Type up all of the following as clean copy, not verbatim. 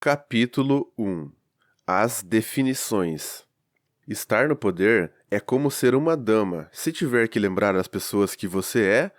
Capítulo 1 As definições. Estar no poder é como ser uma dama. Se tiver que lembrar às pessoas que você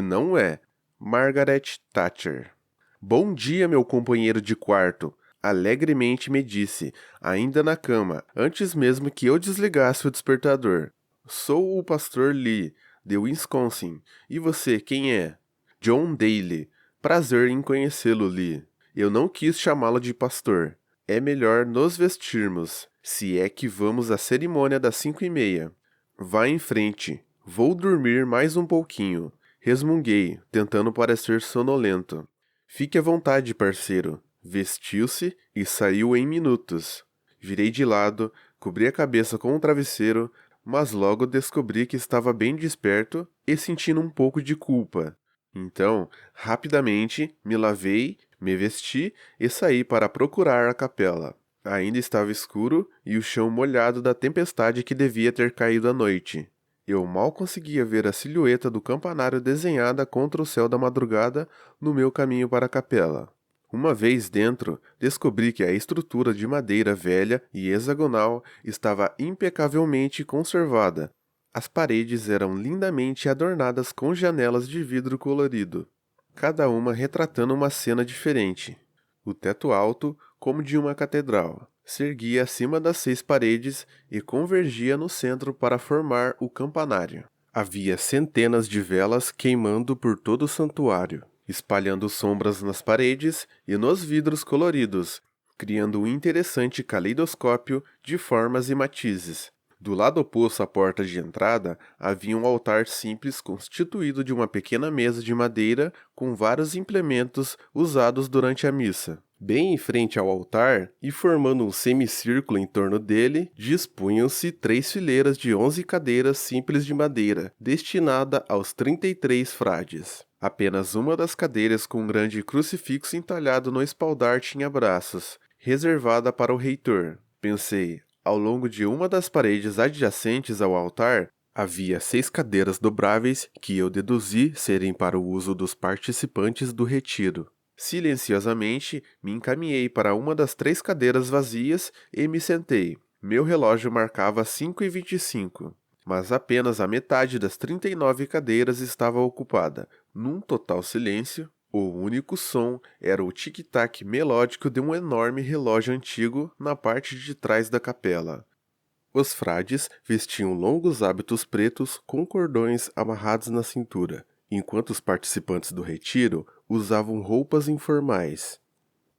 não é. Margaret Thatcher. Bom dia, meu companheiro de quarto. Alegremente me disse, ainda na cama, antes mesmo que eu desligasse o despertador. Sou o pastor Lee, de Wisconsin. E você, quem é? John Daly. Prazer em conhecê-lo, Lee. Eu não quis chamá-lo de pastor. É melhor nos vestirmos, se é que vamos à cerimônia das 5:30. Vá em frente. Vou dormir mais um pouquinho. Resmunguei, tentando parecer sonolento. Fique à vontade, parceiro. Vestiu-se e saiu em minutos. Virei de lado, cobri a cabeça com um travesseiro, mas logo descobri que estava bem desperto e sentindo um pouco de culpa. Então, rapidamente, me lavei, me vesti e saí para procurar a capela. Ainda estava escuro e o chão molhado da tempestade que devia ter caído à noite. Eu mal conseguia ver a silhueta do campanário desenhada contra o céu da madrugada no meu caminho para a capela. Uma vez dentro, descobri que a estrutura de madeira velha e hexagonal estava impecavelmente conservada. As paredes eram lindamente adornadas com janelas de vidro colorido, cada uma retratando uma cena diferente. O teto alto, como de uma catedral, se erguia acima das 6 paredes e convergia no centro para formar o campanário. Havia centenas de velas queimando por todo o santuário, espalhando sombras nas paredes e nos vidros coloridos, criando um interessante caleidoscópio de formas e matizes. Do lado oposto à porta de entrada, havia um altar simples constituído de uma pequena mesa de madeira com vários implementos usados durante a missa. Bem em frente ao altar, e formando um semicírculo em torno dele, dispunham-se 3 fileiras de 11 cadeiras simples de madeira, destinada aos 33 frades. Apenas uma das cadeiras com um grande crucifixo entalhado no espaldar tinha braços, reservada para o reitor. Pensei, ao longo de uma das paredes adjacentes ao altar, havia 6 cadeiras dobráveis que eu deduzi serem para o uso dos participantes do retiro. Silenciosamente, me encaminhei para uma das 3 cadeiras vazias e me sentei. Meu relógio marcava 5:25, mas apenas a metade das 39 cadeiras estava ocupada. Num total silêncio, o único som era o tic-tac melódico de um enorme relógio antigo na parte de trás da capela. Os frades vestiam longos hábitos pretos com cordões amarrados na cintura, enquanto os participantes do retiro usavam roupas informais.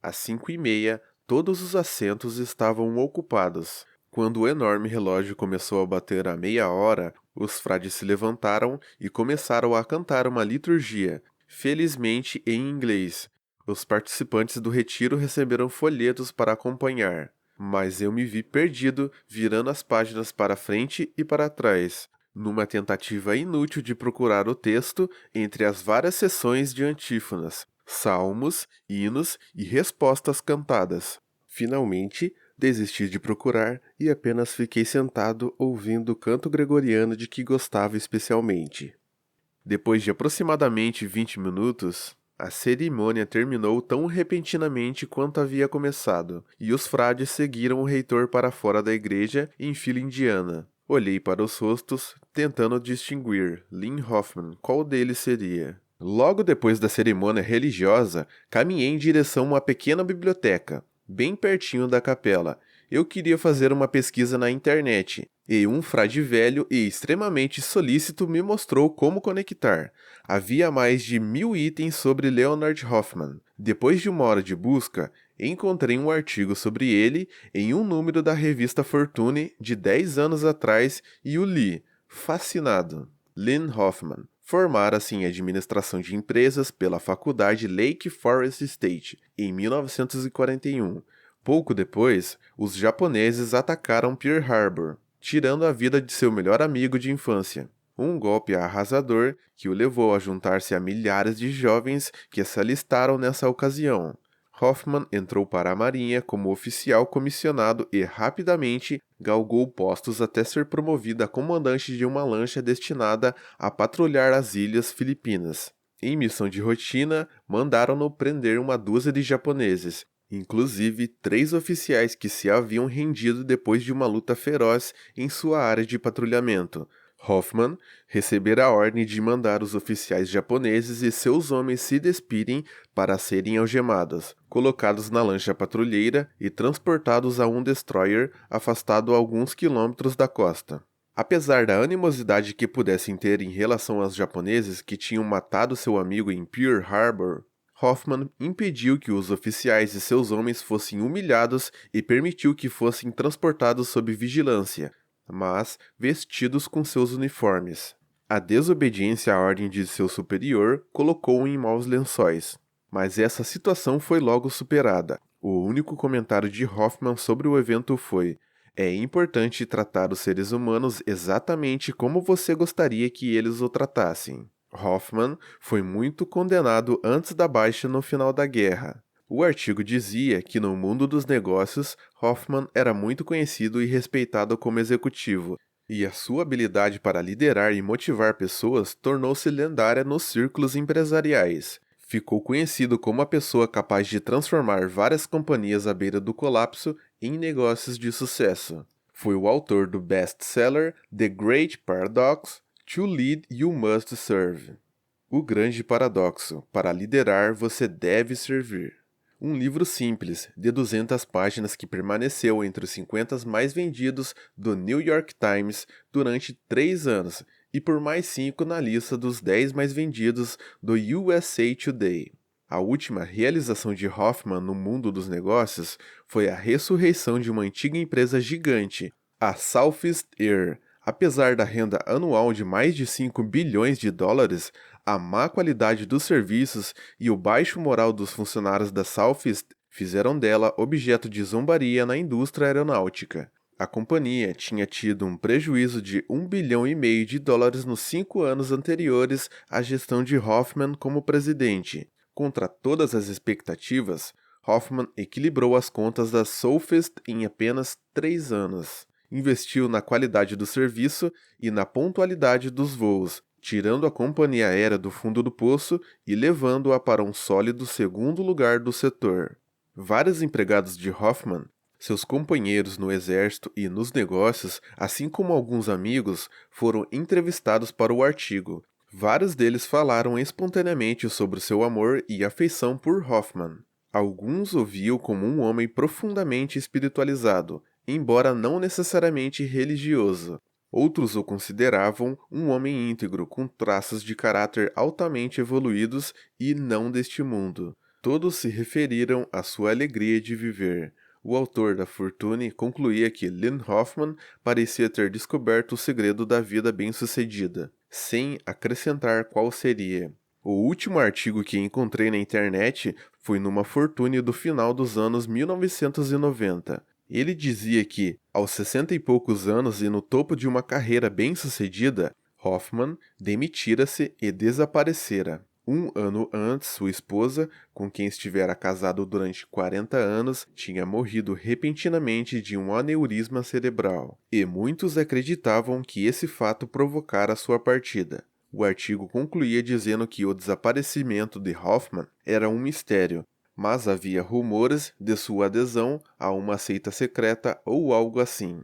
Às 5:30, todos os assentos estavam ocupados. Quando o enorme relógio começou a bater a meia hora, os frades se levantaram e começaram a cantar uma liturgia, felizmente em inglês. Os participantes do retiro receberam folhetos para acompanhar, mas eu me vi perdido, virando as páginas para frente e para trás, numa tentativa inútil de procurar o texto entre as várias seções de antífonas, salmos, hinos e respostas cantadas. Finalmente, desisti de procurar e apenas fiquei sentado ouvindo o canto gregoriano de que gostava especialmente. Depois de aproximadamente 20 minutos, a cerimônia terminou tão repentinamente quanto havia começado, e os frades seguiram o reitor para fora da igreja em fila indiana. Olhei para os rostos, tentando distinguir, Lynn Hoffman, qual deles seria. Logo depois da cerimônia religiosa, caminhei em direção a uma pequena biblioteca, bem pertinho da capela. Eu queria fazer uma pesquisa na internet, e um frade velho e extremamente solícito me mostrou como conectar. Havia mais de 1000 itens sobre Leonard Hoffman. Depois de uma hora de busca, encontrei um artigo sobre ele em um número da revista Fortune de 10 anos atrás e o li, fascinado. Lynn Hoffman formara-se em administração de empresas pela faculdade Lake Forest State em 1941. Pouco depois, os japoneses atacaram Pearl Harbor, tirando a vida de seu melhor amigo de infância. Um golpe arrasador que o levou a juntar-se a milhares de jovens que se alistaram nessa ocasião. Hoffman entrou para a Marinha como oficial comissionado e rapidamente galgou postos até ser promovido a comandante de uma lancha destinada a patrulhar as ilhas Filipinas. Em missão de rotina, mandaram-no prender uma dúzia de japoneses, inclusive 3 oficiais que se haviam rendido depois de uma luta feroz em sua área de patrulhamento. Hoffman recebera a ordem de mandar os oficiais japoneses e seus homens se despirem para serem algemados, colocados na lancha patrulheira e transportados a um destroyer afastado a alguns quilômetros da costa. Apesar da animosidade que pudessem ter em relação aos japoneses que tinham matado seu amigo em Pearl Harbor, Hoffman impediu que os oficiais e seus homens fossem humilhados e permitiu que fossem transportados sob vigilância, mas vestidos com seus uniformes. A desobediência à ordem de seu superior colocou-o em maus lençóis, mas essa situação foi logo superada. O único comentário de Hoffman sobre o evento foi: "É importante tratar os seres humanos exatamente como você gostaria que eles o tratassem." Hoffman foi muito condenado antes da baixa no final da guerra. O artigo dizia que no mundo dos negócios, Hoffman era muito conhecido e respeitado como executivo, e a sua habilidade para liderar e motivar pessoas tornou-se lendária nos círculos empresariais. Ficou conhecido como a pessoa capaz de transformar várias companhias à beira do colapso em negócios de sucesso. Foi o autor do best-seller The Great Paradox: To Lead You Must Serve. O Grande Paradoxo: para liderar você deve servir. Um livro simples, de 200 páginas que permaneceu entre os 50 mais vendidos do New York Times durante 3 anos e por mais 5 na lista dos 10 mais vendidos do USA Today. A última realização de Hoffman no mundo dos negócios foi a ressurreição de uma antiga empresa gigante, a Southeast Air. Apesar da renda anual de mais de 5 bilhões de dólares, a má qualidade dos serviços e o baixo moral dos funcionários da Southeast fizeram dela objeto de zombaria na indústria aeronáutica. A companhia tinha tido um prejuízo de 1,5 bilhão de dólares nos 5 anos anteriores à gestão de Hoffman como presidente. Contra todas as expectativas, Hoffman equilibrou as contas da Southeast em apenas 3 anos. Investiu na qualidade do serviço e na pontualidade dos voos, tirando a companhia aérea do fundo do poço e levando-a para um sólido segundo lugar do setor. Vários empregados de Hoffman, seus companheiros no exército e nos negócios, assim como alguns amigos, foram entrevistados para o artigo. Vários deles falaram espontaneamente sobre seu amor e afeição por Hoffman. Alguns o viam como um homem profundamente espiritualizado, embora não necessariamente religioso. Outros o consideravam um homem íntegro, com traços de caráter altamente evoluídos e não deste mundo. Todos se referiram à sua alegria de viver. O autor da Fortune concluía que Lynn Hoffman parecia ter descoberto o segredo da vida bem-sucedida, sem acrescentar qual seria. O último artigo que encontrei na internet foi numa Fortune do final dos anos 1990. Ele dizia que, aos 60 e poucos anos e no topo de uma carreira bem-sucedida, Hoffman demitira-se e desaparecera. Um ano antes, sua esposa, com quem estivera casado durante 40 anos, tinha morrido repentinamente de um aneurisma cerebral, e muitos acreditavam que esse fato provocara sua partida. O artigo concluía dizendo que o desaparecimento de Hoffman era um mistério, mas havia rumores de sua adesão a uma seita secreta ou algo assim.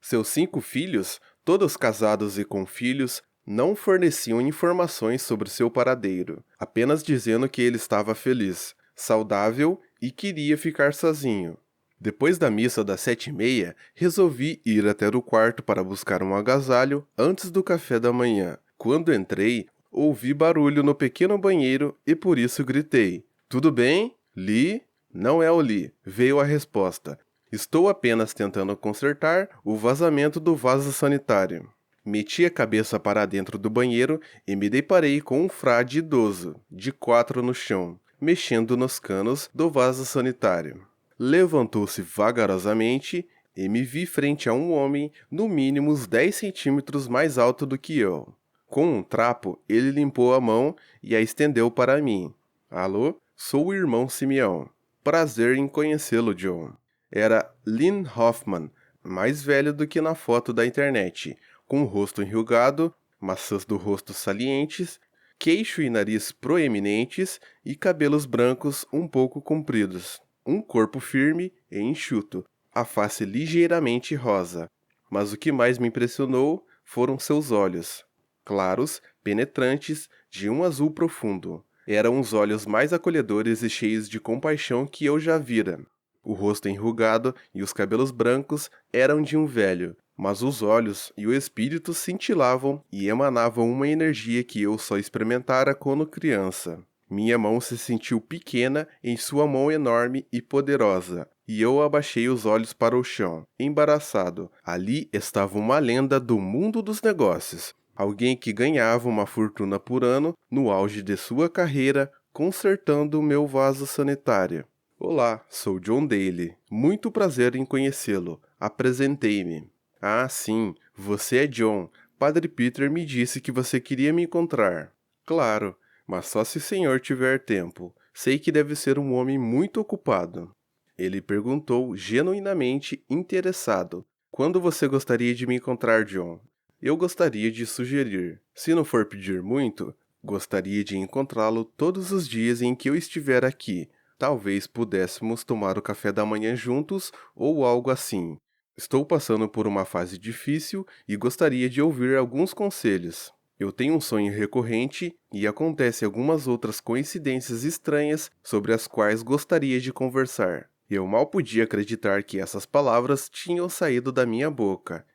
Seus 5 filhos, todos casados e com filhos, não forneciam informações sobre seu paradeiro, apenas dizendo que ele estava feliz, saudável e queria ficar sozinho. Depois da missa das 7h30, resolvi ir até o quarto para buscar um agasalho antes do café da manhã. Quando entrei, ouvi barulho no pequeno banheiro e por isso gritei: "Tudo bem? Lee?" "Não é o Lee", veio a resposta. "Estou apenas tentando consertar o vazamento do vaso sanitário." Meti a cabeça para dentro do banheiro e me deparei com um frade idoso, de 4 no chão, mexendo nos canos do vaso sanitário. Levantou-se vagarosamente e me vi frente a um homem no mínimo uns 10 centímetros mais alto do que eu. Com um trapo, ele limpou a mão e a estendeu para mim. "Alô? Sou o irmão Simeão. Prazer em conhecê-lo, John." Era Lynn Hoffman, mais velho do que na foto da internet, com o rosto enrugado, maçãs do rosto salientes, queixo e nariz proeminentes e cabelos brancos um pouco compridos. um corpo firme e enxuto, a face ligeiramente rosa. Mas o que mais me impressionou foram seus olhos, claros, penetrantes, de um azul profundo. Eram os olhos mais acolhedores e cheios de compaixão que eu já vira. O rosto enrugado e os cabelos brancos eram de um velho, mas os olhos e o espírito cintilavam e emanavam uma energia que eu só experimentara quando criança. Minha mão se sentiu pequena em sua mão enorme e poderosa, e eu abaixei os olhos para o chão, embaraçado. Ali estava uma lenda do mundo dos negócios. Alguém que ganhava uma fortuna por ano no auge de sua carreira, consertando o meu vaso sanitário. Olá, sou John Daly. Muito prazer em conhecê-lo. Apresentei-me. Ah, sim, você é John. Padre Peter me disse que você queria me encontrar. Claro, mas só se o senhor tiver tempo. Sei que deve ser um homem muito ocupado. Ele perguntou, genuinamente interessado. Quando você gostaria de me encontrar, John? Eu gostaria de sugerir. Se não for pedir muito, gostaria de encontrá-lo todos os dias em que eu estiver aqui. Talvez pudéssemos tomar o café da manhã juntos ou algo assim. Estou passando por uma fase difícil e gostaria de ouvir alguns conselhos. Eu tenho um sonho recorrente e acontecem algumas outras coincidências estranhas sobre as quais gostaria de conversar. Eu mal podia acreditar que essas palavras tinham saído da minha boca.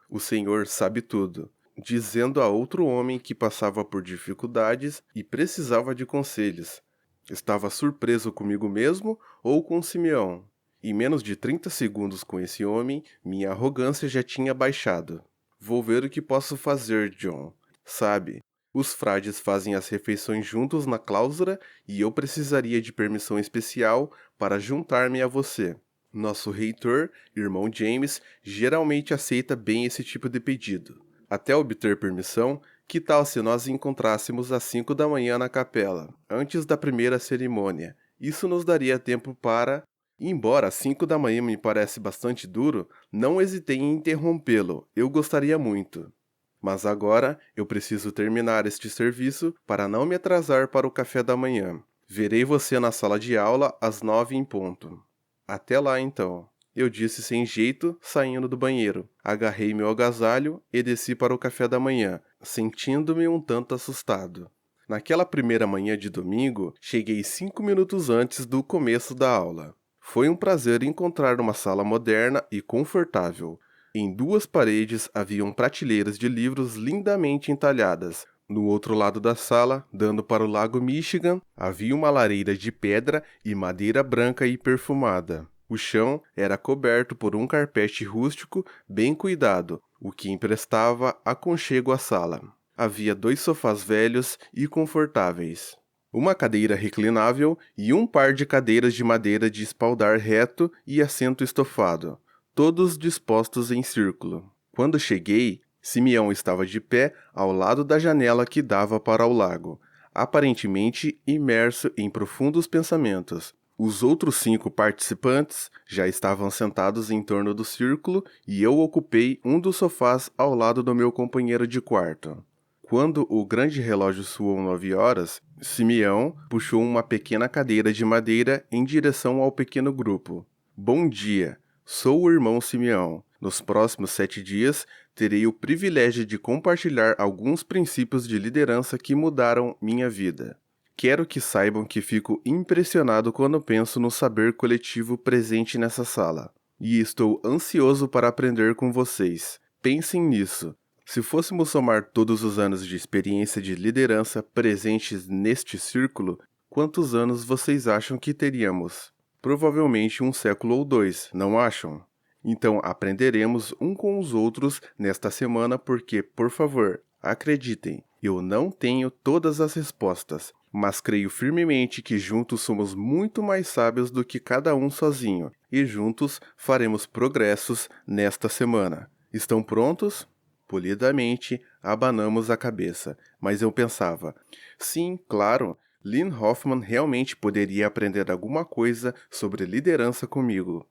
O Senhor sabe tudo, dizendo a outro homem que passava por dificuldades e precisava de conselhos. Estava surpreso comigo mesmo ou com Simeão? Em menos de 30 segundos com esse homem, minha arrogância já tinha baixado. Vou ver o que posso fazer, John. Sabe, os frades fazem as refeições juntos na clausura e eu precisaria de permissão especial para juntar-me a você. Nosso reitor, irmão James, geralmente aceita bem esse tipo de pedido. Até obter permissão, que tal se nós encontrássemos às 5 da manhã na capela, antes da primeira cerimônia? Isso nos daria tempo para... Embora às 5 da manhã me parece bastante duro, não hesitei em interrompê-lo. Eu gostaria muito. Mas agora eu preciso terminar este serviço para não me atrasar para o café da manhã. Verei você na sala de aula às 9 em ponto. Até lá então. Eu disse sem jeito, saindo do banheiro. Agarrei meu agasalho e desci para o café da manhã, sentindo-me um tanto assustado. Naquela primeira manhã de domingo, cheguei 5 minutos antes do começo da aula. Foi um prazer encontrar uma sala moderna e confortável. Em 2 paredes haviam prateleiras de livros lindamente entalhadas. No outro lado da sala, dando para o lago Michigan, havia uma lareira de pedra e madeira branca e perfumada. O chão era coberto por um carpete rústico bem cuidado, o que emprestava aconchego à sala. Havia 2 sofás velhos e confortáveis, uma cadeira reclinável e um par de cadeiras de madeira de espaldar reto e assento estofado, todos dispostos em círculo. Quando cheguei, Simeão estava de pé ao lado da janela que dava para o lago, aparentemente imerso em profundos pensamentos. Os outros 5 participantes já estavam sentados em torno do círculo e eu ocupei um dos sofás ao lado do meu companheiro de quarto. Quando o grande relógio soou 9 horas, Simeão puxou uma pequena cadeira de madeira em direção ao pequeno grupo. Bom dia, sou o irmão Simeão. Nos próximos 7 dias, terei o privilégio de compartilhar alguns princípios de liderança que mudaram minha vida. Quero que saibam que fico impressionado quando penso no saber coletivo presente nessa sala. E estou ansioso para aprender com vocês. Pensem nisso. Se fôssemos somar todos os anos de experiência de liderança presentes neste círculo, quantos anos vocês acham que teríamos? Provavelmente 1 século ou 2, não acham? Então aprenderemos um com os outros nesta semana porque, por favor, acreditem, eu não tenho todas as respostas, mas creio firmemente que juntos somos muito mais sábios do que cada um sozinho, e juntos faremos progressos nesta semana. Estão prontos? Polidamente, abanamos a cabeça, mas eu pensava, sim, claro, Lynn Hoffman realmente poderia aprender alguma coisa sobre liderança comigo.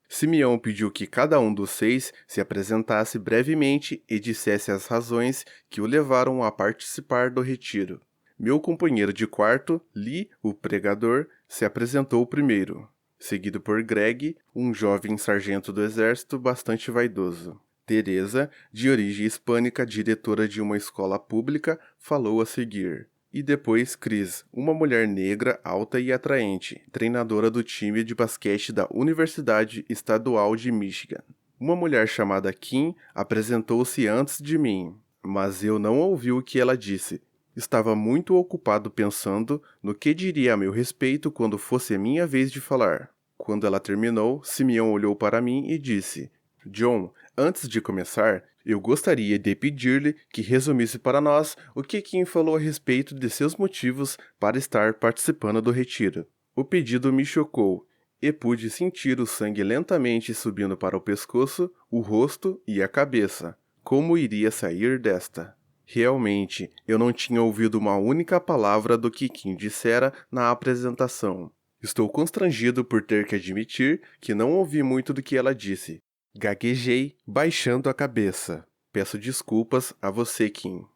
Simeão pediu que cada um dos 6 se apresentasse brevemente e dissesse as razões que o levaram a participar do retiro. Meu companheiro de quarto, Lee, o pregador, se apresentou primeiro. seguido por Greg, um jovem sargento do exército bastante vaidoso. Teresa, de origem hispânica, diretora de uma escola pública, falou a seguir. E depois Chris, uma mulher negra, alta e atraente, treinadora do time de basquete da Universidade Estadual de Michigan. Uma mulher chamada Kim apresentou-se antes de mim, mas eu não ouvi o que ela disse. Estava muito ocupado pensando no que diria a meu respeito quando fosse a minha vez de falar. Quando ela terminou, Simeão olhou para mim e disse: John, antes de começar, eu gostaria de pedir-lhe que resumisse para nós o que Kim falou a respeito de seus motivos para estar participando do retiro. O pedido me chocou e pude sentir o sangue lentamente subindo para o pescoço, o rosto e a cabeça. Como iria sair desta? Realmente, eu não tinha ouvido uma única palavra do que Kim dissera na apresentação. Estou constrangido por ter que admitir que não ouvi muito do que ela disse. Gaguejei, baixando a cabeça. Peço desculpas a você, Kim.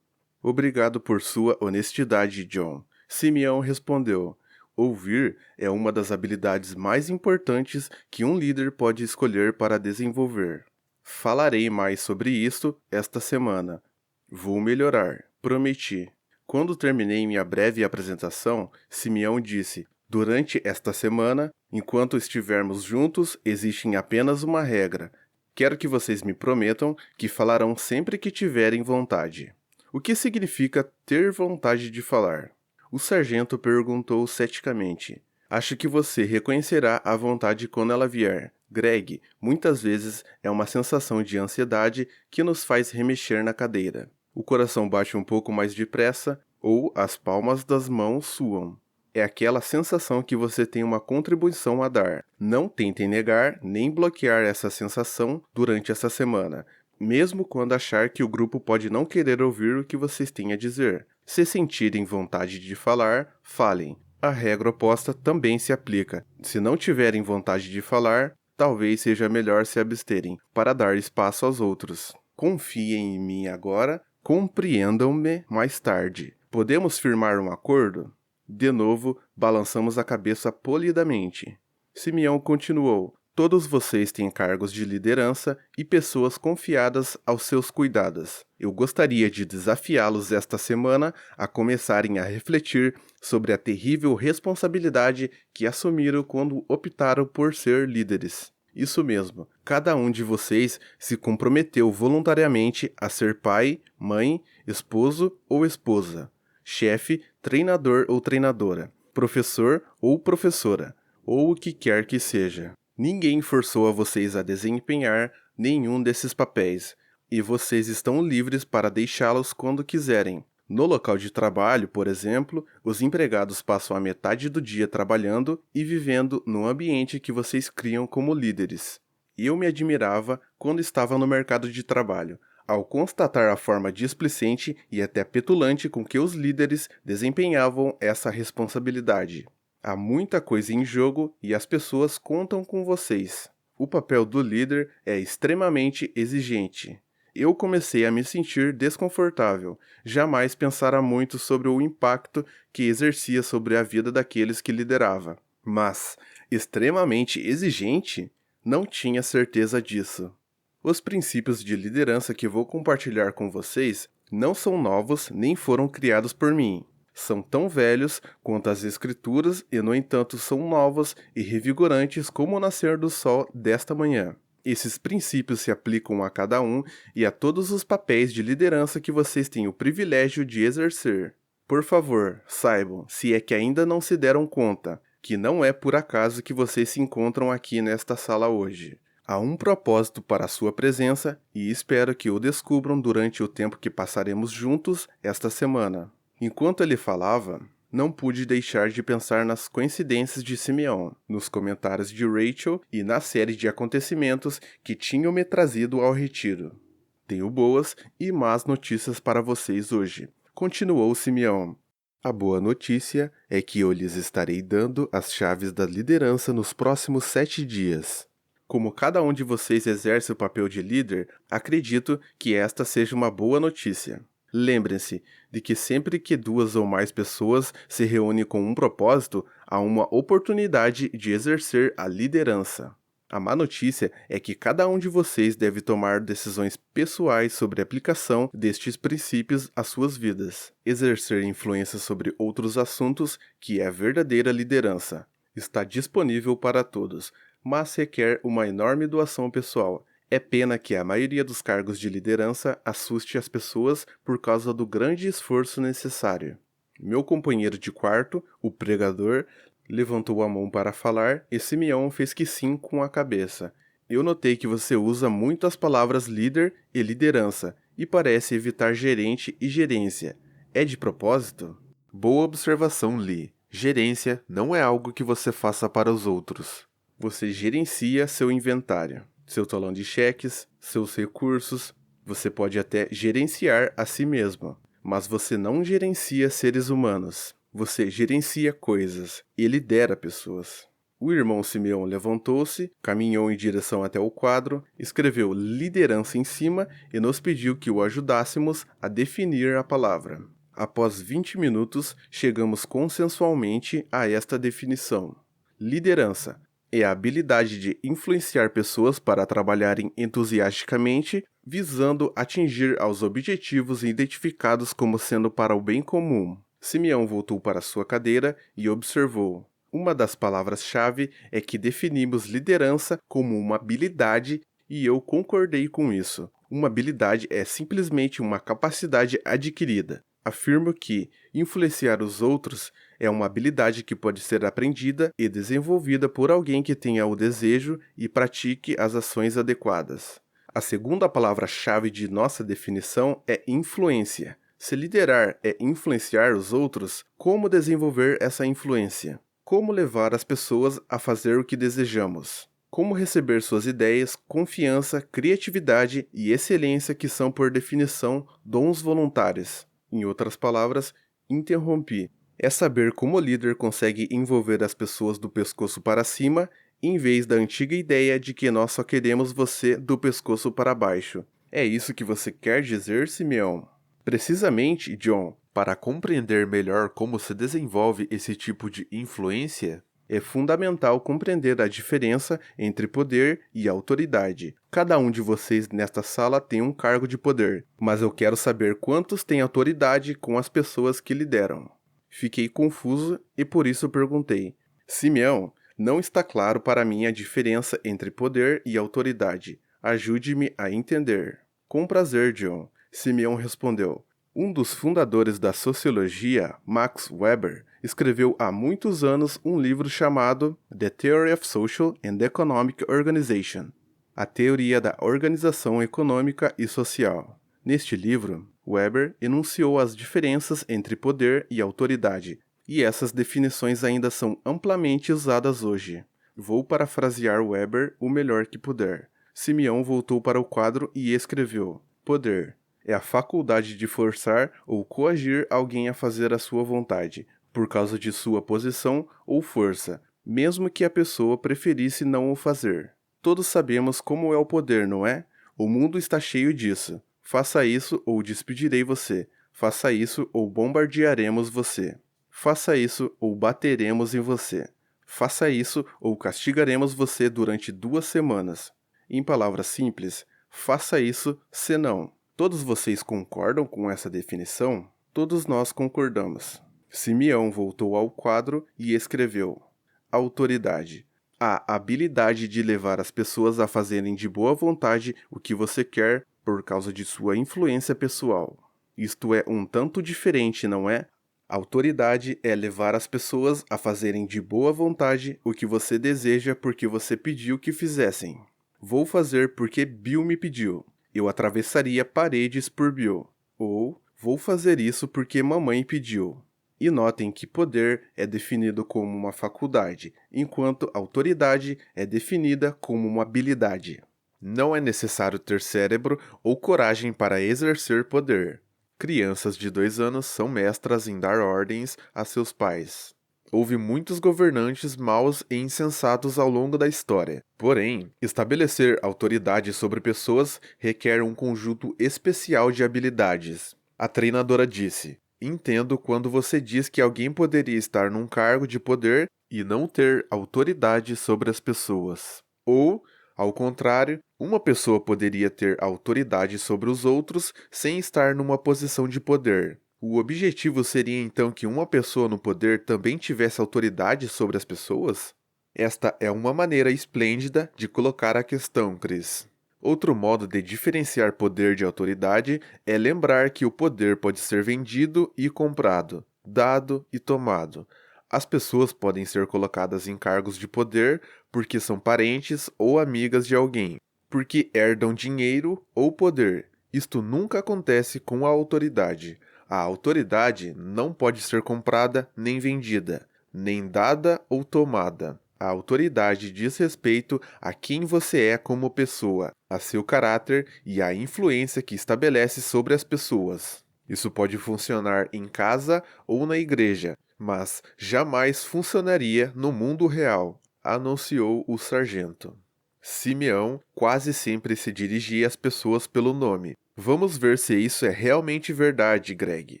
Obrigado por sua honestidade, John. Simeão respondeu. Ouvir é uma das habilidades mais importantes que um líder pode escolher para desenvolver. Falarei mais sobre isso esta semana. Vou melhorar, prometi. Quando terminei minha breve apresentação, Simeão disse: Durante esta semana, enquanto estivermos juntos, existe apenas uma regra. Quero que vocês me prometam que falarão sempre que tiverem vontade. O que significa ter vontade de falar? O sargento perguntou ceticamente. Acho que você reconhecerá a vontade quando ela vier. Greg, muitas vezes é uma sensação de ansiedade que nos faz remexer na cadeira. O coração bate um pouco mais depressa ou as palmas das mãos suam. É aquela sensação que você tem uma contribuição a dar. Não tentem negar nem bloquear essa sensação durante essa semana, mesmo quando achar que o grupo pode não querer ouvir o que vocês têm a dizer. Se sentirem vontade de falar, falem. A regra oposta também se aplica. Se não tiverem vontade de falar, talvez seja melhor se absterem, para dar espaço aos outros. Confiem em mim agora, compreendam-me mais tarde. Podemos firmar um acordo? De novo, balançamos a cabeça polidamente. Simeão continuou. Todos vocês têm cargos de liderança e pessoas confiadas aos seus cuidados. Eu gostaria de desafiá-los esta semana a começarem a refletir sobre a terrível responsabilidade que assumiram quando optaram por ser líderes. Isso mesmo, cada um de vocês se comprometeu voluntariamente a ser pai, mãe, esposo ou esposa, chefe, treinador ou treinadora, professor ou professora, ou o que quer que seja. Ninguém forçou a vocês a desempenhar nenhum desses papéis, e vocês estão livres para deixá-los quando quiserem. No local de trabalho, por exemplo, os empregados passam a metade do dia trabalhando e vivendo no ambiente que vocês criam como líderes. Eu me admirava quando estava no mercado de trabalho, ao constatar a forma displicente e até petulante com que os líderes desempenhavam essa responsabilidade. Há muita coisa em jogo e as pessoas contam com vocês. O papel do líder é extremamente exigente. Eu comecei a me sentir desconfortável, jamais pensara muito sobre o impacto que exercia sobre a vida daqueles que liderava. Mas, extremamente exigente? Não tinha certeza disso. Os princípios de liderança que vou compartilhar com vocês não são novos nem foram criados por mim. São tão velhos quanto as escrituras e, no entanto, são novos e revigorantes como o nascer do sol desta manhã. Esses princípios se aplicam a cada um e a todos os papéis de liderança que vocês têm o privilégio de exercer. Por favor, saibam, se é que ainda não se deram conta, que não é por acaso que vocês se encontram aqui nesta sala hoje. Há um propósito para a sua presença e espero que o descubram durante o tempo que passaremos juntos esta semana. Enquanto ele falava, não pude deixar de pensar nas coincidências de Simeão, nos comentários de Rachel e na série de acontecimentos que tinham me trazido ao retiro. Tenho boas e más notícias para vocês hoje, continuou Simeão. A boa notícia é que eu lhes estarei dando as chaves da liderança nos próximos 7 dias. Como cada um de vocês exerce o papel de líder, acredito que esta seja uma boa notícia. Lembrem-se de que sempre que duas ou mais pessoas se reúnem com um propósito, há uma oportunidade de exercer a liderança. A má notícia é que cada um de vocês deve tomar decisões pessoais sobre a aplicação destes princípios às suas vidas. Exercer influência sobre outros assuntos, que é a verdadeira liderança, está disponível para todos, mas requer uma enorme doação pessoal. É pena que a maioria dos cargos de liderança assuste as pessoas por causa do grande esforço necessário. Meu companheiro de quarto, o pregador, levantou a mão para falar e Simeão fez que sim com a cabeça. Eu notei que você usa muito as palavras líder e liderança e parece evitar gerente e gerência. É de propósito? Boa observação, Lee. Gerência não é algo que você faça para os outros. Você gerencia seu inventário, seu talão de cheques, seus recursos. Você pode até gerenciar a si mesmo, mas você não gerencia seres humanos. Você gerencia coisas e lidera pessoas. O irmão Simeão levantou-se, caminhou em direção até o quadro, escreveu liderança em cima e nos pediu que o ajudássemos a definir a palavra. Após 20 minutos, chegamos consensualmente a esta definição. Liderança é a habilidade de influenciar pessoas para trabalharem entusiasticamente, visando atingir aos objetivos identificados como sendo para o bem comum. Simeão voltou para sua cadeira e observou. Uma das palavras-chave é que definimos liderança como uma habilidade e eu concordei com isso. Uma habilidade é simplesmente uma capacidade adquirida. Afirmo que influenciar os outros é uma habilidade que pode ser aprendida e desenvolvida por alguém que tenha o desejo e pratique as ações adequadas. A segunda palavra-chave de nossa definição é influência. Se liderar é influenciar os outros, como desenvolver essa influência? Como levar as pessoas a fazer o que desejamos? Como receber suas ideias, confiança, criatividade e excelência que são, por definição, dons voluntários? Em outras palavras, interrompi. É saber como o líder consegue envolver as pessoas do pescoço para cima, em vez da antiga ideia de que nós só queremos você do pescoço para baixo. É isso que você quer dizer, Simeão? Precisamente, John, para compreender melhor como se desenvolve esse tipo de influência, é fundamental compreender a diferença entre poder e autoridade. Cada um de vocês nesta sala tem um cargo de poder, mas eu quero saber quantos têm autoridade com as pessoas que lideram. Fiquei confuso e por isso perguntei. Simeão, não está claro para mim a diferença entre poder e autoridade. Ajude-me a entender. Com prazer, John. Simeão respondeu. Um dos fundadores da sociologia, Max Weber, escreveu há muitos anos um livro chamado The Theory of Social and Economic Organization, a teoria da organização econômica e social. Neste livro, Weber enunciou as diferenças entre poder e autoridade, e essas definições ainda são amplamente usadas hoje. Vou parafrasear Weber o melhor que puder. Simeão voltou para o quadro e escreveu: Poder é a faculdade de forçar ou coagir alguém a fazer a sua vontade, por causa de sua posição ou força, mesmo que a pessoa preferisse não o fazer. Todos sabemos como é o poder, não é? O mundo está cheio disso. Faça isso ou despedirei você. Faça isso ou bombardearemos você. Faça isso ou bateremos em você. Faça isso ou castigaremos você durante 2 semanas. Em palavras simples, faça isso, senão. Todos vocês concordam com essa definição? Todos nós concordamos. Simeão voltou ao quadro e escreveu: Autoridade. A habilidade de levar as pessoas a fazerem de boa vontade o que você quer por causa de sua influência pessoal. Isto é um tanto diferente, não é? Autoridade é levar as pessoas a fazerem de boa vontade o que você deseja porque você pediu que fizessem. Vou fazer porque Bill me pediu. Eu atravessaria paredes por Bill. Ou, vou fazer isso porque mamãe pediu. E notem que poder é definido como uma faculdade, enquanto autoridade é definida como uma habilidade. Não é necessário ter cérebro ou coragem para exercer poder. Crianças de 2 anos são mestras em dar ordens a seus pais. Houve muitos governantes maus e insensatos ao longo da história. Porém, estabelecer autoridade sobre pessoas requer um conjunto especial de habilidades. A treinadora disse: Entendo quando você diz que alguém poderia estar num cargo de poder e não ter autoridade sobre as pessoas. Ou, ao contrário, uma pessoa poderia ter autoridade sobre os outros sem estar numa posição de poder. O objetivo seria então que uma pessoa no poder também tivesse autoridade sobre as pessoas? Esta é uma maneira esplêndida de colocar a questão, Chris. Outro modo de diferenciar poder de autoridade é lembrar que o poder pode ser vendido e comprado, dado e tomado. As pessoas podem ser colocadas em cargos de poder porque são parentes ou amigas de alguém, porque herdam dinheiro ou poder. Isto nunca acontece com a autoridade. A autoridade não pode ser comprada nem vendida, nem dada ou tomada. A autoridade diz respeito a quem você é como pessoa, a seu caráter e a influência que estabelece sobre as pessoas. Isso pode funcionar em casa ou na igreja, mas jamais funcionaria no mundo real, anunciou o sargento. Simeão quase sempre se dirigia às pessoas pelo nome. Vamos ver se isso é realmente verdade, Greg.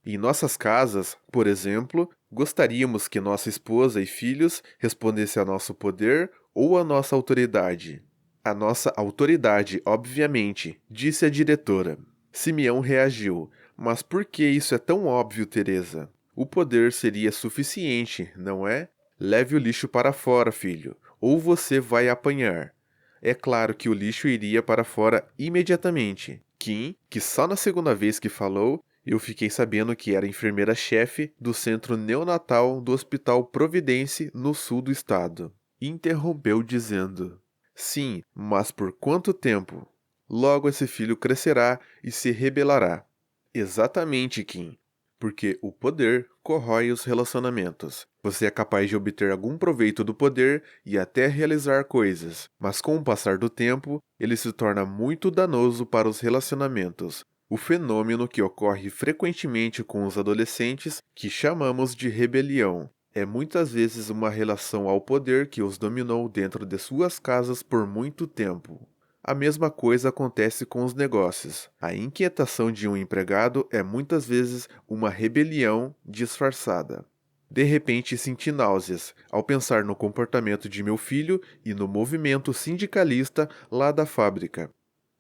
Em nossas casas, por exemplo, gostaríamos que nossa esposa e filhos respondessem a nosso poder ou a nossa autoridade. A nossa autoridade, obviamente, disse a diretora. Simeão reagiu. Mas por que isso é tão óbvio, Teresa? O poder seria suficiente, não é? Leve o lixo para fora, filho, ou você vai apanhar. É claro que o lixo iria para fora imediatamente. Kim, que só na segunda vez que falou, eu fiquei sabendo que era enfermeira-chefe do centro neonatal do Hospital Providence, no sul do estado. Interrompeu dizendo: Sim, mas por quanto tempo? Logo esse filho crescerá e se rebelará. Exatamente, Kim. Porque o poder corrói os relacionamentos. Você é capaz de obter algum proveito do poder e até realizar coisas, mas com o passar do tempo, ele se torna muito danoso para os relacionamentos. O fenômeno que ocorre frequentemente com os adolescentes, que chamamos de rebelião, é muitas vezes uma relação ao poder que os dominou dentro de suas casas por muito tempo. A mesma coisa acontece com os negócios. A inquietação de um empregado é muitas vezes uma rebelião disfarçada. De repente senti náuseas ao pensar no comportamento de meu filho e no movimento sindicalista lá da fábrica.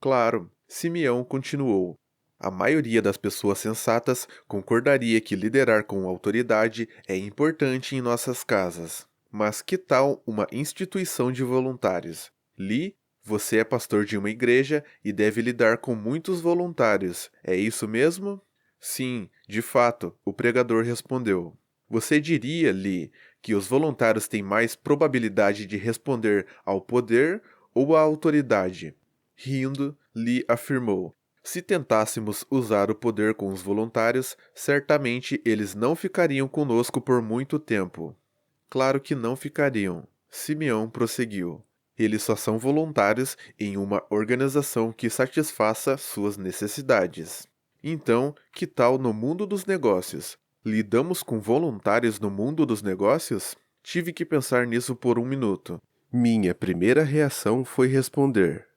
Claro, Simeão continuou. A maioria das pessoas sensatas concordaria que liderar com autoridade é importante em nossas casas. Mas que tal uma instituição de voluntários? Lee, você é pastor de uma igreja e deve lidar com muitos voluntários, é isso mesmo? Sim, de fato, o pregador respondeu. Você diria, Lee, que os voluntários têm mais probabilidade de responder ao poder ou à autoridade? Rindo, Lee afirmou. Se tentássemos usar o poder com os voluntários, certamente eles não ficariam conosco por muito tempo. Claro que não ficariam. Simeão prosseguiu. Eles só são voluntários em uma organização que satisfaça suas necessidades. Então, que tal no mundo dos negócios? Lidamos com voluntários no mundo dos negócios? Tive que pensar nisso por um minuto. Minha primeira reação foi responder: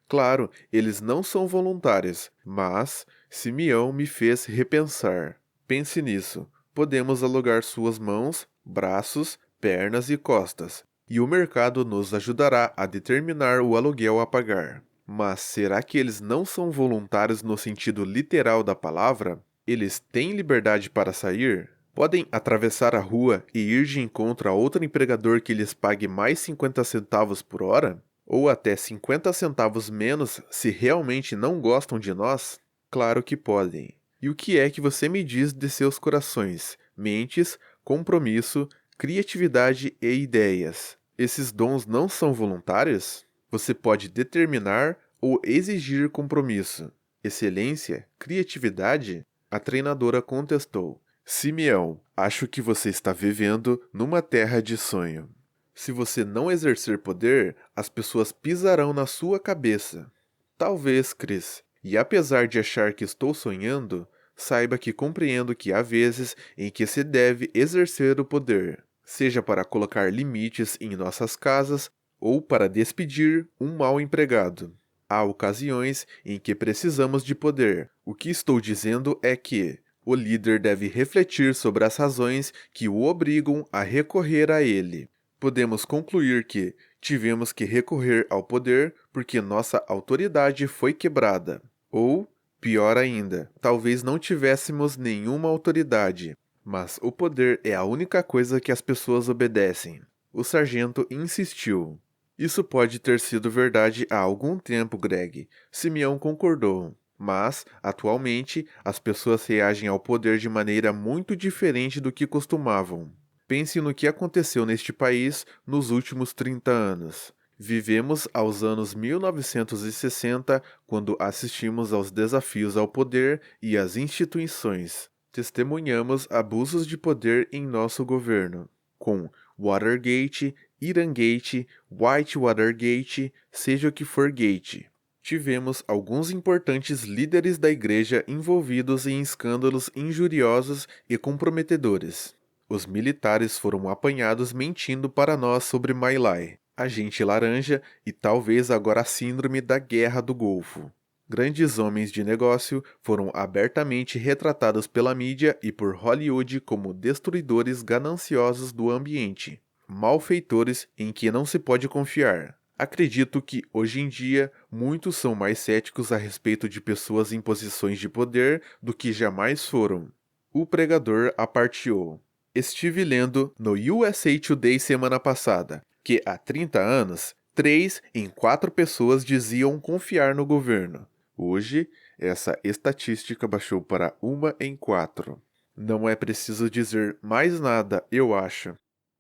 Claro, eles não são voluntários, mas Simeão me fez repensar. Pense nisso. Podemos alugar suas mãos, braços, pernas e costas, e o mercado nos ajudará a determinar o aluguel a pagar. Mas será que eles não são voluntários no sentido literal da palavra? Eles têm liberdade para sair? Podem atravessar a rua e ir de encontro a outro empregador que lhes pague mais 50 centavos por hora? Ou até 50 centavos menos se realmente não gostam de nós? Claro que podem. E o que é que você me diz de seus corações, mentes, compromisso, criatividade e ideias? Esses dons não são voluntários? Você pode determinar ou exigir compromisso. Excelência? Criatividade? A treinadora contestou. Simeão, acho que você está vivendo numa terra de sonho. Se você não exercer poder, as pessoas pisarão na sua cabeça. Talvez, Chris. E apesar de achar que estou sonhando, saiba que compreendo que há vezes em que se deve exercer o poder, seja para colocar limites em nossas casas ou para despedir um mau empregado. há ocasiões em que precisamos de poder. O que estou dizendo é que o líder deve refletir sobre as razões que o obrigam a recorrer a ele. Podemos concluir que tivemos que recorrer ao poder porque nossa autoridade foi quebrada. Ou, pior ainda, talvez não tivéssemos nenhuma autoridade, mas o poder é a única coisa que as pessoas obedecem. O sargento insistiu. Isso pode ter sido verdade há algum tempo, Greg. Simeão concordou. Mas, atualmente, as pessoas reagem ao poder de maneira muito diferente do que costumavam. Pense no que aconteceu neste país nos últimos 30 anos. Vivemos aos anos 1960, quando assistimos aos desafios ao poder e às instituições. Testemunhamos abusos de poder em nosso governo, com Watergate, Irangate, Whitewatergate, seja o que for gate. Tivemos alguns importantes líderes da igreja envolvidos em escândalos injuriosos e comprometedores. Os militares foram apanhados mentindo para nós sobre My Lai, agente laranja e talvez agora a síndrome da Guerra do Golfo. Grandes homens de negócio foram abertamente retratados pela mídia e por Hollywood como destruidores gananciosos do ambiente, malfeitores em que não se pode confiar. Acredito que, hoje em dia, muitos são mais céticos a respeito de pessoas em posições de poder do que jamais foram. O pregador aparteou. Estive lendo no USA Today semana passada que há 30 anos, 3 em 4 pessoas diziam confiar no governo. Hoje, essa estatística baixou para 1 em 4. Não é preciso dizer mais nada, eu acho.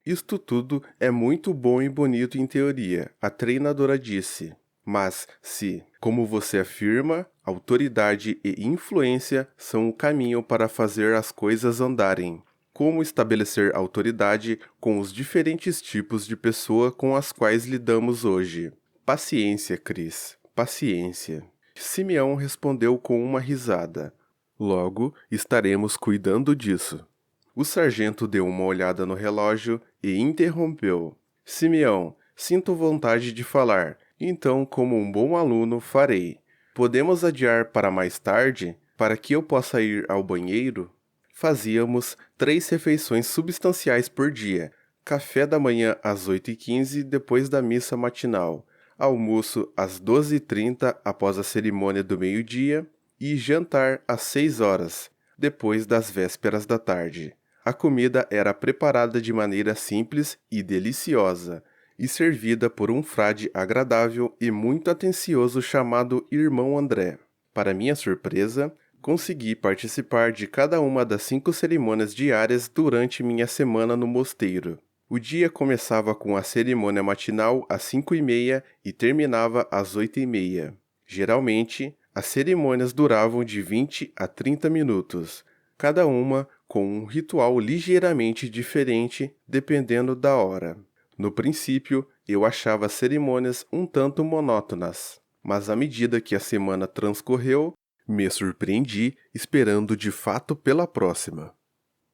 Isto tudo é muito bom e bonito em teoria, a treinadora disse. Mas se, como você afirma, autoridade e influência são o caminho para fazer as coisas andarem. Como estabelecer autoridade com os diferentes tipos de pessoa com as quais lidamos hoje? Paciência, Chris, paciência. Simeão respondeu com uma risada. Logo, estaremos cuidando disso. O sargento deu uma olhada no relógio e interrompeu. Simeão, sinto vontade de falar, então, como um bom aluno, farei. Podemos adiar para mais tarde, para que eu possa ir ao banheiro? Fazíamos 3 refeições substanciais por dia. Café da manhã às 8h15, depois da missa matinal. Almoço às 12h30, após a cerimônia do meio-dia. E jantar às 6 horas, depois das vésperas da tarde. A comida era preparada de maneira simples e deliciosa, e servida por um frade agradável e muito atencioso chamado Irmão André. Para minha surpresa, consegui participar de cada uma das 5 cerimônias diárias durante minha semana no mosteiro. O dia começava com a cerimônia matinal às 5h30 e terminava às 8h30. Geralmente, as cerimônias duravam de 20 a 30 minutos, cada uma com um ritual ligeiramente diferente dependendo da hora. No princípio, eu achava as cerimônias um tanto monótonas, mas à medida que a semana transcorreu, me surpreendi esperando de fato pela próxima.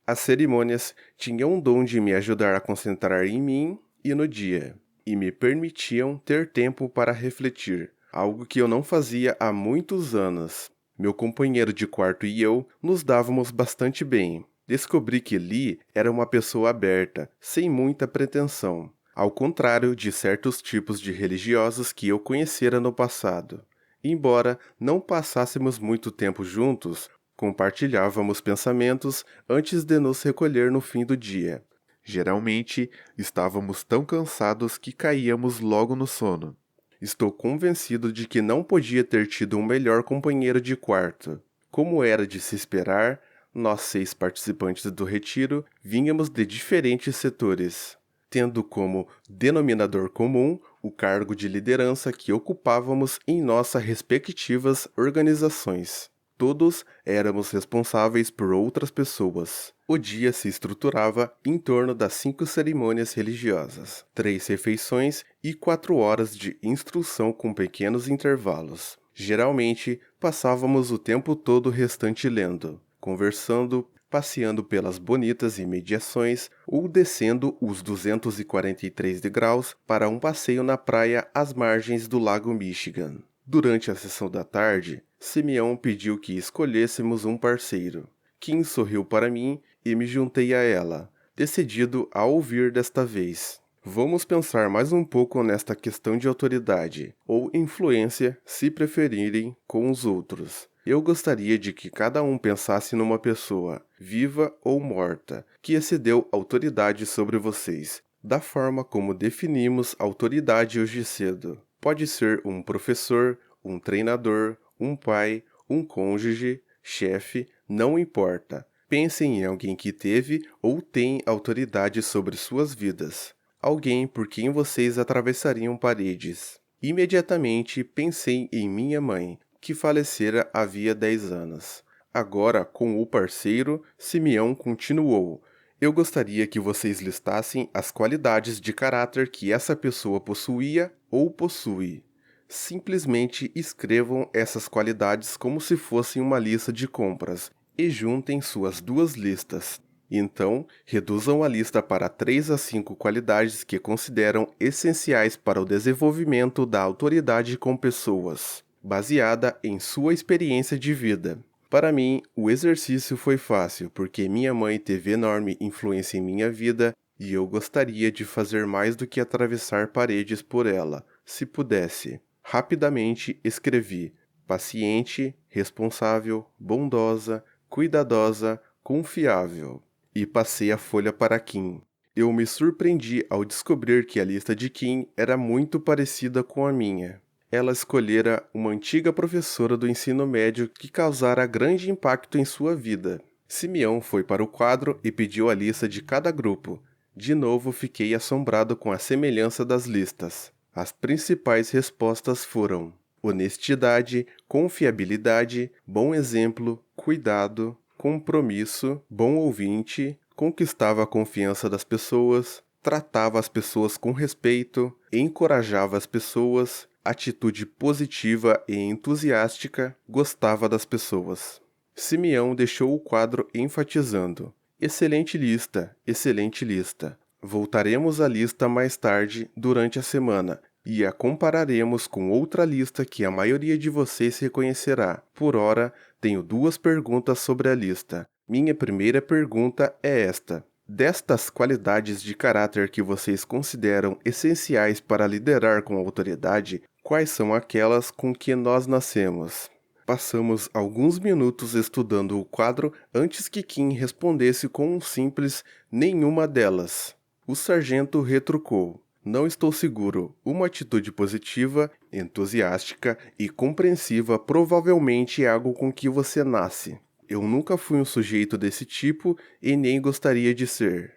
As cerimônias tinham um dom de me ajudar a concentrar em mim e no dia, e me permitiam ter tempo para refletir, algo que eu não fazia há muitos anos. Meu companheiro de quarto e eu nos dávamos bastante bem. Descobri que Lee era uma pessoa aberta, sem muita pretensão, ao contrário de certos tipos de religiosos que eu conhecera no passado. Embora não passássemos muito tempo juntos, compartilhávamos pensamentos antes de nos recolher no fim do dia. Geralmente, estávamos tão cansados que caíamos logo no sono. Estou convencido de que não podia ter tido um melhor companheiro de quarto. Como era de se esperar, nós 6 participantes do retiro vínhamos de diferentes setores, tendo como denominador comum o cargo de liderança que ocupávamos em nossas respectivas organizações. Todos éramos responsáveis por outras pessoas. O dia se estruturava em torno das 5 cerimônias religiosas, 3 refeições e 4 horas de instrução com pequenos intervalos. Geralmente, passávamos o tempo todo restante lendo, conversando, passeando pelas bonitas imediações ou descendo os 243 degraus para um passeio na praia às margens do lago Michigan. Durante a sessão da tarde, Simeão pediu que escolhêssemos um parceiro. Kim sorriu para mim e me juntei a ela, decidido a ouvir desta vez. Vamos pensar mais um pouco nesta questão de autoridade, ou influência, se preferirem, com os outros. Eu gostaria de que cada um pensasse numa pessoa, viva ou morta, que excedeu autoridade sobre vocês, da forma como definimos autoridade hoje cedo. Pode ser um professor, um treinador, um pai, um cônjuge, chefe, não importa. Pensem em alguém que teve ou tem autoridade sobre suas vidas. Alguém por quem vocês atravessariam paredes. Imediatamente pensei em minha mãe, que falecera havia 10 anos. Agora, com o parceiro, Simeão continuou. Eu gostaria que vocês listassem as qualidades de caráter que essa pessoa possuía ou possui. Simplesmente escrevam essas qualidades como se fossem uma lista de compras e juntem suas duas listas. Então, reduzam a lista para 3 a 5 qualidades que consideram essenciais para o desenvolvimento da autoridade com pessoas, baseada em sua experiência de vida. Para mim, o exercício foi fácil porque minha mãe teve enorme influência em minha vida e eu gostaria de fazer mais do que atravessar paredes por ela, se pudesse. Rapidamente escrevi: paciente, responsável, bondosa, cuidadosa, confiável. E passei a folha para Kim. Eu me surpreendi ao descobrir que a lista de Kim era muito parecida com a minha. Ela escolhera uma antiga professora do ensino médio que causara grande impacto em sua vida. Simeão foi para o quadro e pediu a lista de cada grupo. De novo fiquei assombrado com a semelhança das listas. As principais respostas foram: honestidade, confiabilidade, bom exemplo, cuidado, compromisso, bom ouvinte, conquistava a confiança das pessoas, tratava as pessoas com respeito, encorajava as pessoas, atitude positiva e entusiástica, gostava das pessoas. Simeão deixou o quadro enfatizando: excelente lista, excelente lista. Voltaremos à lista mais tarde, durante a semana, e a compararemos com outra lista que a maioria de vocês reconhecerá. Por ora, tenho 2 perguntas sobre a lista. Minha primeira pergunta é esta: destas qualidades de caráter que vocês consideram essenciais para liderar com autoridade, quais são aquelas com que nós nascemos? Passamos alguns minutos estudando o quadro antes que Kim respondesse com um simples nenhuma delas. O sargento retrucou: não estou seguro. Uma atitude positiva, entusiástica e compreensiva provavelmente é algo com que você nasce. Eu nunca fui um sujeito desse tipo e nem gostaria de ser.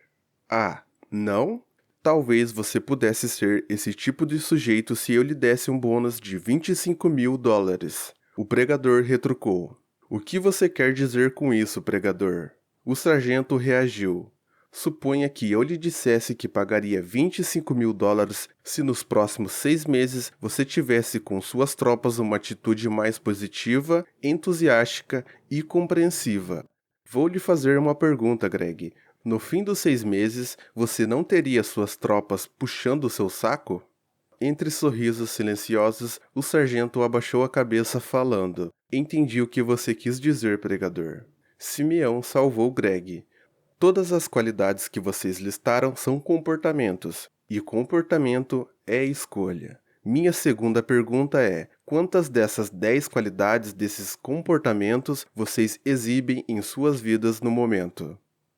Ah, não? Talvez você pudesse ser esse tipo de sujeito se eu lhe desse um bônus de $25.000. O pregador retrucou: o que você quer dizer com isso, pregador? O sargento reagiu: suponha que eu lhe dissesse que pagaria $25.000 se nos próximos 6 meses você tivesse com suas tropas uma atitude mais positiva, entusiástica e compreensiva. Vou lhe fazer uma pergunta, Greg. No fim dos 6 meses, você não teria suas tropas puxando o seu saco? Entre sorrisos silenciosos, o sargento abaixou a cabeça falando: entendi o que você quis dizer, pregador. Simeão salvou Greg. Todas as qualidades que vocês listaram são comportamentos, e comportamento é escolha. Minha segunda pergunta é: quantas dessas 10 qualidades desses comportamentos vocês exibem em suas vidas no momento?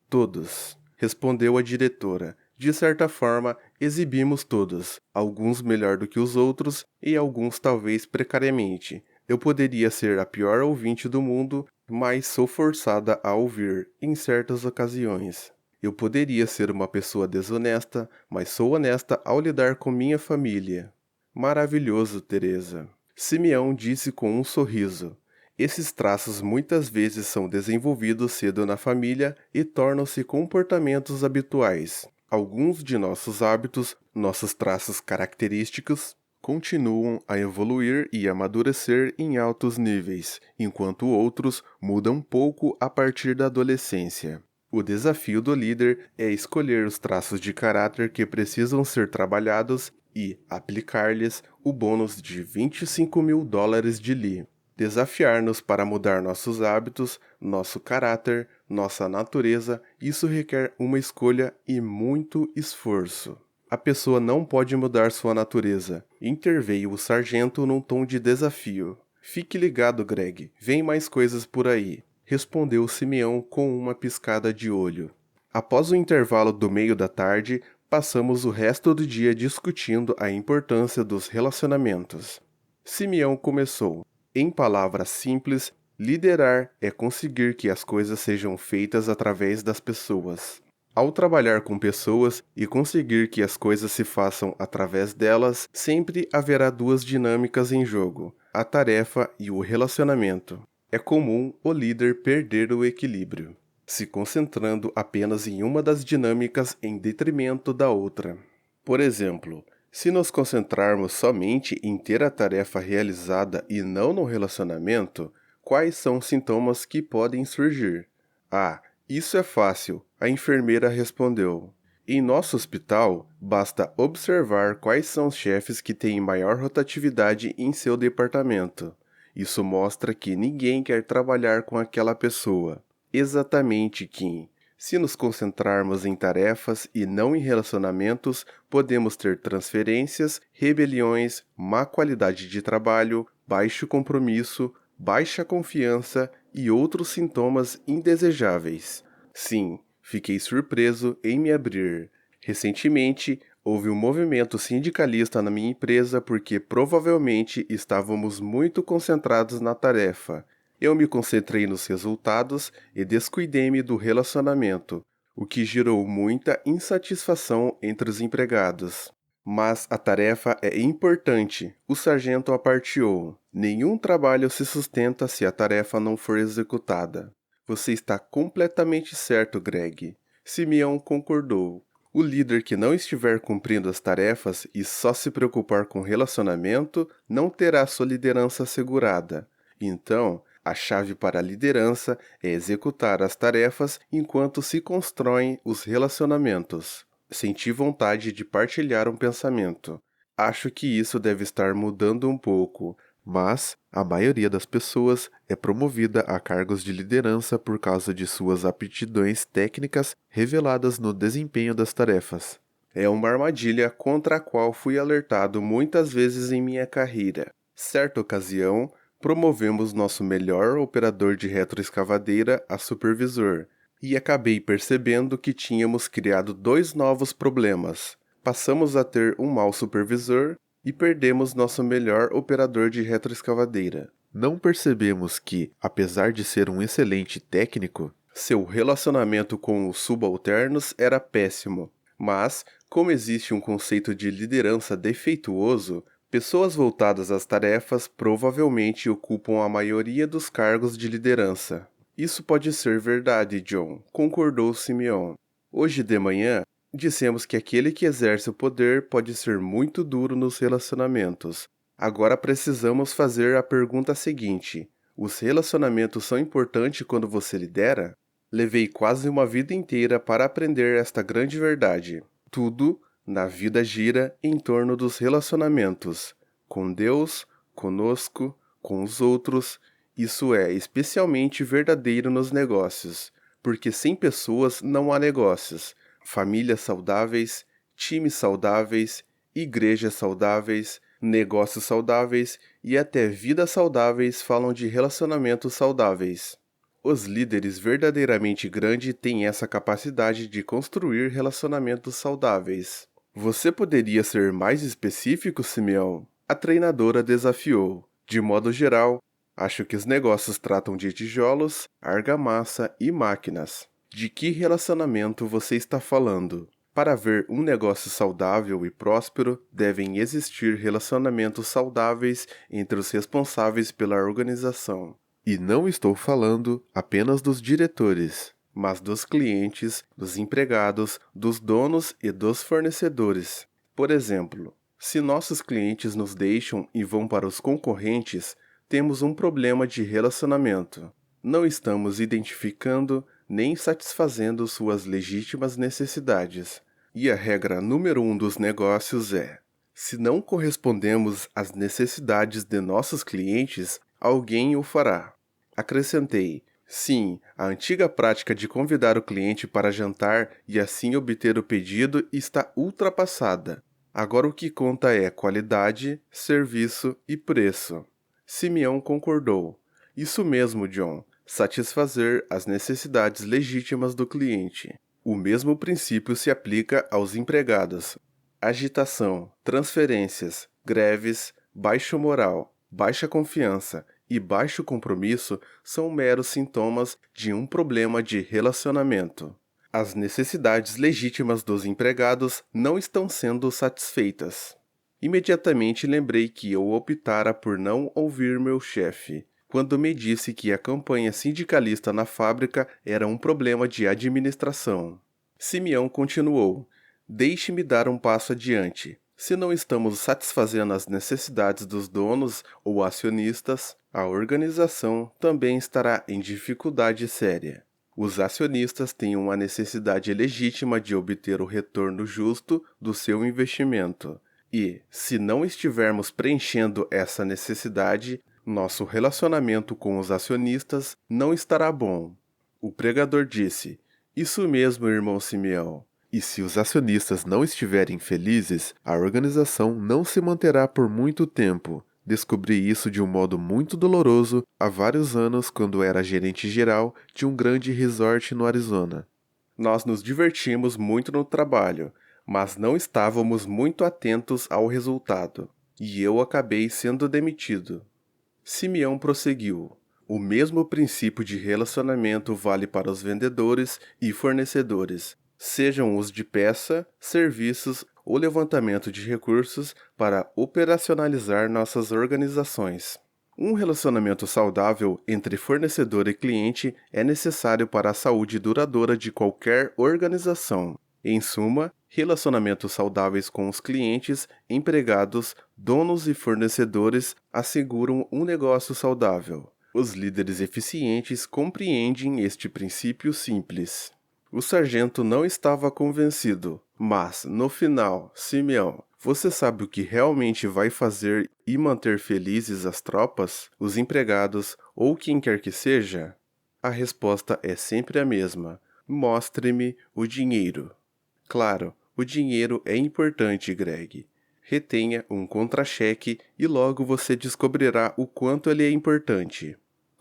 Todos, respondeu a diretora. De certa forma, exibimos todos, alguns melhor do que os outros e alguns talvez precariamente. Eu poderia ser a pior ouvinte do mundo, mas sou forçada a ouvir em certas ocasiões. Eu poderia ser uma pessoa desonesta, mas sou honesta ao lidar com minha família. Maravilhoso, Teresa. Simeão disse com um sorriso. Esses traços muitas vezes são desenvolvidos cedo na família e tornam-se comportamentos habituais. Alguns de nossos hábitos, nossos traços característicos, continuam a evoluir e amadurecer em altos níveis, enquanto outros mudam pouco a partir da adolescência. O desafio do líder é escolher os traços de caráter que precisam ser trabalhados e aplicar-lhes o bônus de $25.000 de Lee. Desafiar-nos para mudar nossos hábitos, nosso caráter, nossa natureza, isso requer uma escolha e muito esforço. A pessoa não pode mudar sua natureza, interveio o sargento num tom de desafio. Fique ligado, Greg, vem mais coisas por aí, respondeu Simeão com uma piscada de olho. Após o intervalo do meio da tarde, passamos o resto do dia discutindo a importância dos relacionamentos. Simeão começou. Em palavras simples, liderar é conseguir que as coisas sejam feitas através das pessoas. Ao trabalhar com pessoas e conseguir que as coisas se façam através delas, sempre haverá duas dinâmicas em jogo: a tarefa e o relacionamento. É comum o líder perder o equilíbrio, se concentrando apenas em uma das dinâmicas em detrimento da outra. Por exemplo, se nos concentrarmos somente em ter a tarefa realizada e não no relacionamento, quais são os sintomas que podem surgir? Ah, isso é fácil, a enfermeira respondeu. Em nosso hospital, basta observar quais são os chefes que têm maior rotatividade em seu departamento. Isso mostra que ninguém quer trabalhar com aquela pessoa. Exatamente, Kim. Se nos concentrarmos em tarefas e não em relacionamentos, podemos ter transferências, rebeliões, má qualidade de trabalho, baixo compromisso, baixa confiança e outros sintomas indesejáveis. Sim, fiquei surpreso em me abrir. Recentemente, houve um movimento sindicalista na minha empresa porque provavelmente estávamos muito concentrados na tarefa. Eu me concentrei nos resultados e descuidei-me do relacionamento, o que gerou muita insatisfação entre os empregados. Mas a tarefa é importante, o sargento aparteou. Nenhum trabalho se sustenta se a tarefa não for executada. Você está completamente certo, Greg. Simeão concordou. O líder que não estiver cumprindo as tarefas e só se preocupar com o relacionamento não terá sua liderança assegurada. Então, a chave para a liderança é executar as tarefas enquanto se constroem os relacionamentos. Senti vontade de partilhar um pensamento. Acho que isso deve estar mudando um pouco, mas a maioria das pessoas é promovida a cargos de liderança por causa de suas aptidões técnicas reveladas no desempenho das tarefas. É uma armadilha contra a qual fui alertado muitas vezes em minha carreira. Certa ocasião, promovemos nosso melhor operador de retroescavadeira a supervisor, e acabei percebendo que tínhamos criado dois novos problemas. Passamos a ter um mau supervisor e perdemos nosso melhor operador de retroescavadeira. Não percebemos que, apesar de ser um excelente técnico, seu relacionamento com os subalternos era péssimo. Mas, como existe um conceito de liderança defeituoso, pessoas voltadas às tarefas provavelmente ocupam a maioria dos cargos de liderança. Isso pode ser verdade, John, concordou Simeão. Hoje de manhã, dissemos que aquele que exerce o poder pode ser muito duro nos relacionamentos. Agora precisamos fazer a pergunta seguinte: os relacionamentos são importantes quando você lidera? Levei quase uma vida inteira para aprender esta grande verdade. Tudo na vida gira em torno dos relacionamentos, com Deus, conosco, com os outros. Isso é especialmente verdadeiro nos negócios, porque sem pessoas não há negócios, famílias saudáveis, times saudáveis, igrejas saudáveis, negócios saudáveis e até vidas saudáveis falam de relacionamentos saudáveis. Os líderes verdadeiramente grandes têm essa capacidade de construir relacionamentos saudáveis. Você poderia ser mais específico, Simeão? A treinadora desafiou. De modo geral, acho que os negócios tratam de tijolos, argamassa e máquinas. De que relacionamento você está falando? Para haver um negócio saudável e próspero, devem existir relacionamentos saudáveis entre os responsáveis pela organização. E não estou falando apenas dos diretores, mas dos clientes, dos empregados, dos donos e dos fornecedores. Por exemplo, se nossos clientes nos deixam e vão para os concorrentes, temos um problema de relacionamento. Não estamos identificando nem satisfazendo suas legítimas necessidades. E a regra número 1 dos negócios é: Se não correspondemos às necessidades de nossos clientes, alguém o fará. Acrescentei: sim, a antiga prática de convidar o cliente para jantar e assim obter o pedido está ultrapassada. Agora o que conta é qualidade, serviço e preço. Simeão concordou. Isso mesmo, John. Satisfazer as necessidades legítimas do cliente. O mesmo princípio se aplica aos empregados. Agitação, transferências, greves, baixo moral, baixa confiança e baixo compromisso são meros sintomas de um problema de relacionamento. As necessidades legítimas dos empregados não estão sendo satisfeitas. Imediatamente lembrei que eu optara por não ouvir meu chefe, quando me disse que a campanha sindicalista na fábrica era um problema de administração. Simeão continuou: deixe-me dar um passo adiante. Se não estamos satisfazendo as necessidades dos donos ou acionistas, a organização também estará em dificuldade séria. Os acionistas têm uma necessidade legítima de obter o retorno justo do seu investimento. E, se não estivermos preenchendo essa necessidade, nosso relacionamento com os acionistas não estará bom. O pregador disse: isso mesmo, irmão Simeão. E se os acionistas não estiverem felizes, a organização não se manterá por muito tempo. Descobri isso de um modo muito doloroso há vários anos quando era gerente geral de um grande resort no Arizona. Nós nos divertimos muito no trabalho, mas não estávamos muito atentos ao resultado, e eu acabei sendo demitido. Simeão prosseguiu: o mesmo princípio de relacionamento vale para os vendedores e fornecedores, sejam os de peça, serviços ou levantamento de recursos para operacionalizar nossas organizações. Um relacionamento saudável entre fornecedor e cliente é necessário para a saúde duradoura de qualquer organização. Em suma, relacionamentos saudáveis com os clientes, empregados, donos e fornecedores asseguram um negócio saudável. Os líderes eficientes compreendem este princípio simples. O sargento não estava convencido, mas, no final, Simeão, você sabe o que realmente vai fazer e manter felizes as tropas, os empregados ou quem quer que seja? A resposta é sempre a mesma: mostre-me o dinheiro. Claro, o dinheiro é importante, Greg. Retenha um contra-cheque e logo você descobrirá o quanto ele é importante.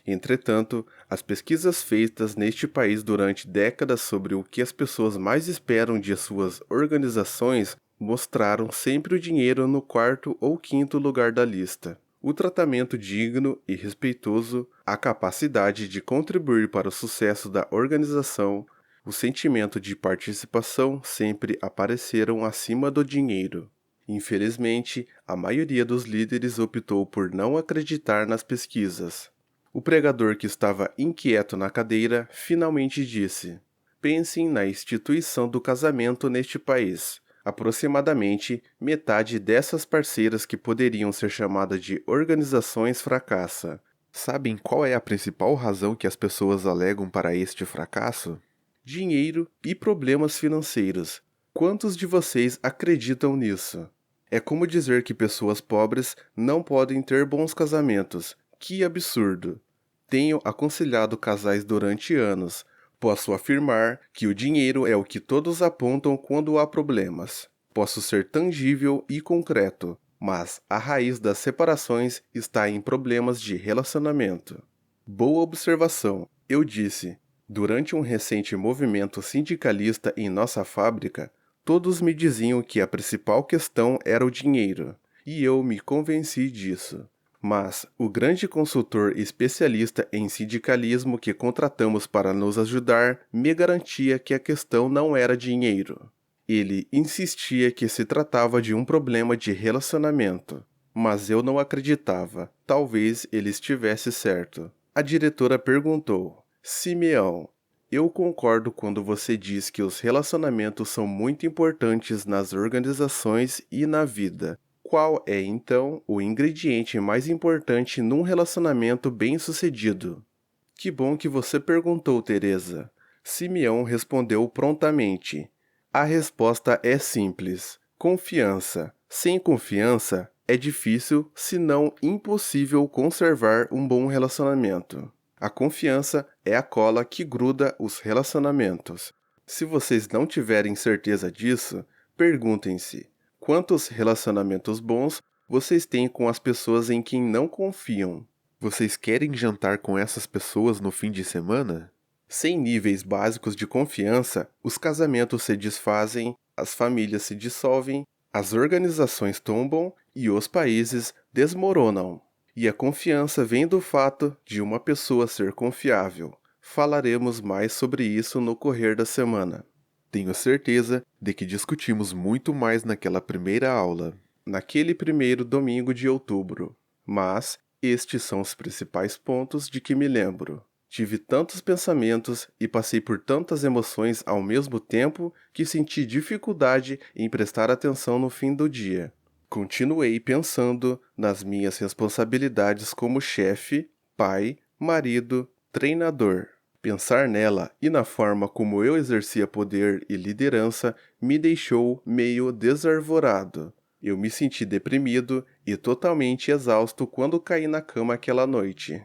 Entretanto, as pesquisas feitas neste país durante décadas sobre o que as pessoas mais esperam de suas organizações mostraram sempre o dinheiro no quarto ou quinto lugar da lista. O tratamento digno e respeitoso, a capacidade de contribuir para o sucesso da organização, o sentimento de participação sempre apareceram acima do dinheiro. Infelizmente, a maioria dos líderes optou por não acreditar nas pesquisas. O pregador que estava inquieto na cadeira finalmente disse: pensem na instituição do casamento neste país. Aproximadamente metade dessas parceiras que poderiam ser chamadas de organizações fracassa. Sabem qual é a principal razão que as pessoas alegam para este fracasso? Dinheiro e problemas financeiros. Quantos de vocês acreditam nisso? É como dizer que pessoas pobres não podem ter bons casamentos. Que absurdo! Tenho aconselhado casais durante anos. Posso afirmar que o dinheiro é o que todos apontam quando há problemas. Posso ser tangível e concreto, mas a raiz das separações está em problemas de relacionamento. Boa observação, eu disse. Durante um recente movimento sindicalista em nossa fábrica, todos me diziam que a principal questão era o dinheiro, e eu me convenci disso. Mas o grande consultor especialista em sindicalismo que contratamos para nos ajudar me garantia que a questão não era dinheiro. Ele insistia que se tratava de um problema de relacionamento, mas eu não acreditava. Talvez ele estivesse certo. A diretora perguntou: Simeão, eu concordo quando você diz que os relacionamentos são muito importantes nas organizações e na vida. Qual é, então, o ingrediente mais importante num relacionamento bem-sucedido? Que bom que você perguntou, Teresa. Simeão respondeu prontamente. A resposta é simples: confiança. Sem confiança, é difícil, se não impossível, conservar um bom relacionamento. A confiança é a cola que gruda os relacionamentos. Se vocês não tiverem certeza disso, perguntem-se: quantos relacionamentos bons vocês têm com as pessoas em quem não confiam? Vocês querem jantar com essas pessoas no fim de semana? Sem níveis básicos de confiança, os casamentos se desfazem, as famílias se dissolvem, as organizações tombam e os países desmoronam. E a confiança vem do fato de uma pessoa ser confiável. Falaremos mais sobre isso no correr da semana. Tenho certeza de que discutimos muito mais naquela primeira aula, naquele primeiro domingo de outubro. Mas estes são os principais pontos de que me lembro. Tive tantos pensamentos e passei por tantas emoções ao mesmo tempo que senti dificuldade em prestar atenção no fim do dia. Continuei pensando nas minhas responsabilidades como chefe, pai, marido, treinador. Pensar nela e na forma como eu exercia poder e liderança me deixou meio desarvorado. Eu me senti deprimido e totalmente exausto quando caí na cama aquela noite.